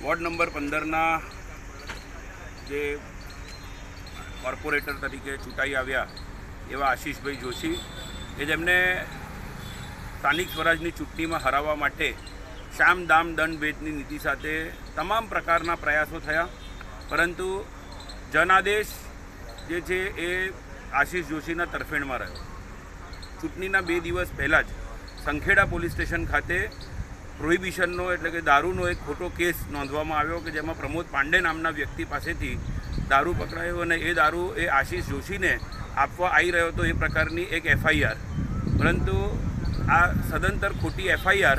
Ward number 15ના જે corporator તરીકે ચૂંટાઈ આવ્યા એવા આશીષભાઈ જોશી કે જેમને સ્થાનિક સ્વરાજની ચૂંટણીમાં હરાવવા માટે શામ દામ દંડ ભેદની નીતિ સાથે તમામ પ્રકારના પ્રયાસો થયા, પરંતુ જનાદેશ જે છે એ આશીષ જોશીના તરફેણમાં રહ્યો. ચૂંટણીના 2 દિવસ પહેલાં જ સંખેડા પોલીસ સ્ટેશન ખાતે પ્રોહિબિશનનો એટલે કે દારૂનો એક ખોટો કેસ નોંધવામાં આવ્યો કે જેમાં પ્રમોદ પાંડે નામના વ્યક્તિ પાસેથી દારૂ પકડાયો અને એ દારૂ એ આશીષ જોશીને આપવા આવી રહ્યો હતો એ પ્રકારની એક FIR. પરંતુ આ સદંતર ખોટી FIR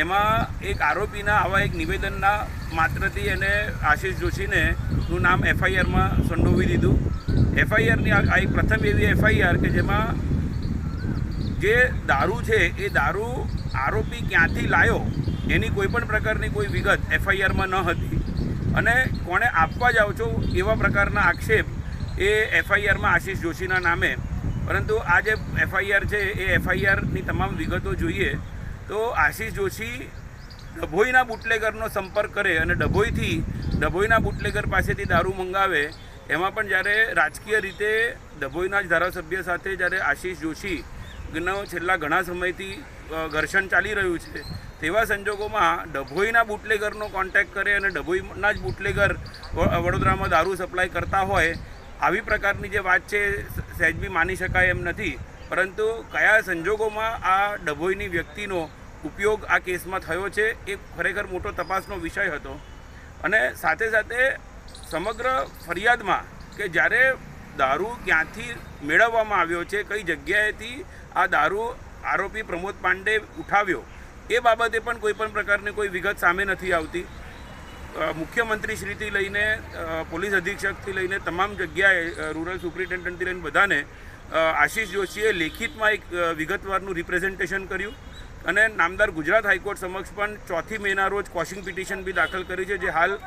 એમાં એક આરોપીના આવા એક નિવેદનના માત્રથી એને આશીષ જોશીને નું નામ FIRમાં સંડોવી દીધું. FIRની આ એક પ્રથમ એવી FIR કે જેમાં જે દારૂ છે એ દારૂ આરોપી ક્યાંથી લાવ્યો એની કોઈપણ પ્રકારની કોઈ વિગત FIRમાં ન હતી અને કોણે આપવા જાઓ છો એવા પ્રકારના આક્ષેપ એ FIRમાં આશીષ જોશીના નામે. પરંતુ આ જે FIR છે એ FIRની તમામ વિગતો જોઈએ તો આશીષ જોશી ડભોઈના બુટલેગરનો સંપર્ક કરે અને ડભોઈના બુટલેગર પાસેથી દારૂ મંગાવે. એમાં પણ જ્યારે રાજકીય રીતે ડભોઈના જ ધારાસભ્ય સાથે જ્યારે આશીષ જોશીનો છેલ્લા ઘણા સમયથી ઘર્ષણ ચાલી રહ્યું છે તેવા સંજોગોમાં ડભોઈના બુટલેગરનો કોન્ટેક્ટ કરે અને ડભોઈના જ બુટલેગર વડોદરામાં દારૂ સપ્લાય કરતા હોય આવી પ્રકારની જે વાત છે સહેજ બી માની શકાય એમ નથી. પરંતુ કયા સંજોગોમાં આ ડભોઈની વ્યક્તિનો ઉપયોગ આ કેસમાં થયો છે એ ખરેખર મોટો તપાસનો વિષય હતો. અને સાથે સાથે સમગ્ર ફરિયાદમાં કે જ્યારે દારૂ ક્યાંથી મેળવવામાં આવ્યો છે, કઈ જગ્યાએથી આ દારૂ આરોપી પ્રમોદ પાંડે ઉઠાવ્યો એ બાબતે પણ કોઈપણ પ્રકારની કોઈ વિગત સામે નથી આવતી. મુખ્યમંત્રીશ્રીથી લઈને પોલીસ અધિક્ષકથી લઈને તમામ જગ્યાએ રૂરલ સુપ્રિન્ટેન્ડન્ટથી લઈને બધાને આશીષ જોશીએ લેખિતમાં એક વિગતવારનું રિપ્રેઝન્ટેશન કર્યું અને નામદાર ગુજરાત હાઈકોર્ટ સમક્ષ પણ 4 મેના રોજ ક્વોશિંગ પિટિશન બી દાખલ કરી છે, જે હાલ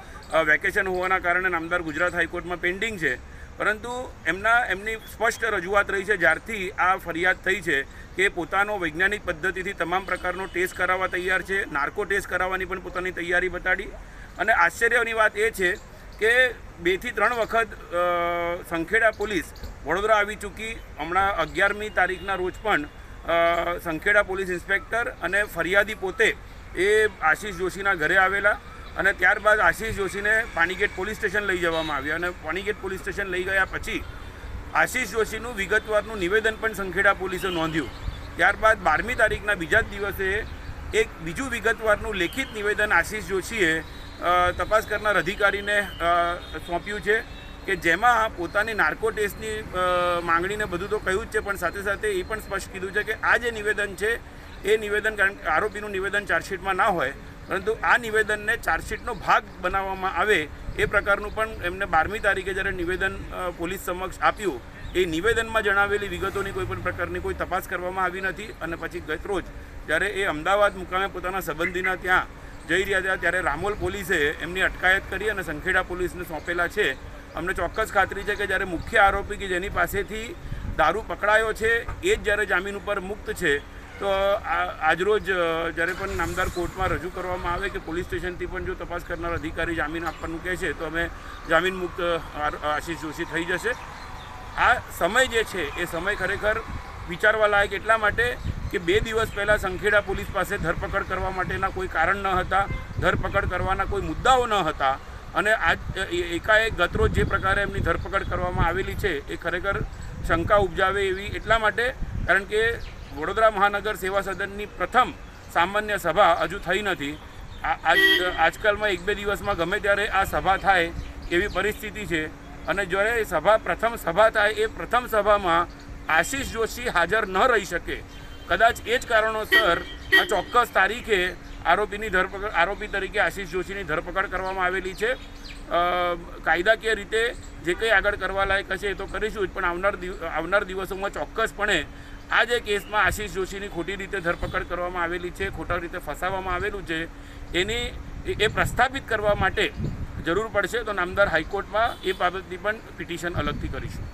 વેકેશન હોવાના કારણે નામદાર ગુજરાત હાઈકોર્ટમાં પેન્ડિંગ છે. પરંતુ એમની સ્પષ્ટ રજૂઆત રહી છે જ્યારથી આ ફરિયાદ થઈ છે કે પોતાનો વૈજ્ઞાનિક પદ્ધતિથી તમામ પ્રકારનો ટેસ્ટ કરાવવા તૈયાર છે, નાર્કો ટેસ્ટ કરાવવાની પણ પોતાની તૈયારી બતાડી. અને આશ્ચર્યની વાત એ છે કે 2 થી 3 વખત સંખેડા પોલીસ વડોદરા આવી ચૂકી. હમણાં 11મી તારીખના રોજ પણ સંખેડા પોલીસ ઇન્સ્પેક્ટર અને ફરિયાદી પોતે એ આશીષ જોશીના ઘરે આવેલા અને ત્યારબાદ આશીષ જોશીને પાણીગેટ પોલીસ સ્ટેશન લઈ જવામાં આવ્યા અને પાણીગેટ પોલીસ સ્ટેશન લઈ ગયા પછી આશીષ જોશીનું વિગતવારનું નિવેદન પણ સંખેડા પોલીસે નોંધ્યું. ત્યારબાદ 12મી તારીખના બીજા જ દિવસે એક બીજું વિગતવારનું લેખિત નિવેદન આશીષ જોશીએ તપાસ કરનાર અધિકારીને સોંપ્યું છે કે જેમાં પોતાની નાર્કો ટેસ્ટની માંગણીને બધું તો કહ્યું જ છે, પણ સાથે સાથે એ પણ સ્પષ્ટ કીધું છે કે આ જે નિવેદન છે એ નિવેદન કારણ કે આરોપીનું નિવેદન ચાર્જશીટમાં ના હોય, પરંતુ આ નિવેદનને ચાર્જશીટનો ભાગ બનાવવામાં આવે એ પ્રકારનું પણ એમને 12મી તારીખે જ્યારે નિવેદન પોલીસ સમક્ષ આપ્યું એ નિવેદનમાં જણાવેલી વિગતોની કોઈપણ પ્રકારની કોઈ તપાસ કરવામાં આવી નથી. અને પછી ગત રોજ જ્યારે એ અમદાવાદ મુકામે પોતાના સંબંધીના ત્યાં જઈ રહ્યા હતા ત્યારે રામોલ પોલીસે એમની અટકાયત કરી અને સંખેડા પોલીસને સોંપેલા છે. અમને ચોક્કસ ખાતરી છે કે જ્યારે મુખ્ય આરોપી કે જેની પાસેથી દારૂ પકડાયો છે એ જ જ્યારે જામીન ઉપર મુક્ત છે તો આજરોજ જ્યારે પણ નામદાર કોર્ટમાં રજૂ કરવામાં આવે કે પોલીસ સ્ટેશનથી પણ જો તપાસ કરનાર અધિકારી જામીન આપવાનું કહે છે તો અમે જામીન મુક્ત આશીષ જોશી થઈ જશે. આ સમય જે છે એ સમય ખરેખર વિચારવા લાયક એટલા માટે કે 2 દિવસ પહેલાં સંખેડા પોલીસ પાસે ધરપકડ કરવા માટેના કોઈ કારણ ન હતા, ધરપકડ કરવાના કોઈ મુદ્દાઓ ન હતા અને આજ એકાએક ગતરોજ જે પ્રકારે એમની ધરપકડ કરવામાં આવેલી છે એ ખરેખર શંકા ઉપજાવે એવી એટલા માટે કારણ કે વડોદરા મહાનગર સેવા સદનની પ્રથમ સામાન્ય સભા હજુ થઈ નથી. આજકાલમાં 1-2 દિવસમાં ગમે ત્યારે આ સભા થાય એવી પરિસ્થિતિ છે અને જ્યારે પ્રથમ સભા થાય એ પ્રથમ સભામાં આશીષ જોશી હાજર ન રહી શકે. કદાચ એ જ કારણોસર આ ચોક્કસ તારીખે આરોપી તરીકે આશીષ જોશીની ધરપકડ કરવામાં આવેલી છે. કાયદાકીય રીતે જે કંઈ આગળ કરવા લાયક હશે એ તો કરીશું જ, પણ આવનાર દિવસોમાં ચોક્કસપણે આ જે કેસમાં આશીષ જોશીની ખોટી રીતે ધરપકડ કરવામાં આવેલી છે, ખોટા રીતે ફસાવવામાં આવેલું છે એ પ્રસ્થાપિત કરવા માટે જરૂર પડશે તો નામદાર હાઈકોર્ટમાં એ બાબતની પણ પિટિશન અલગથી કરીશું.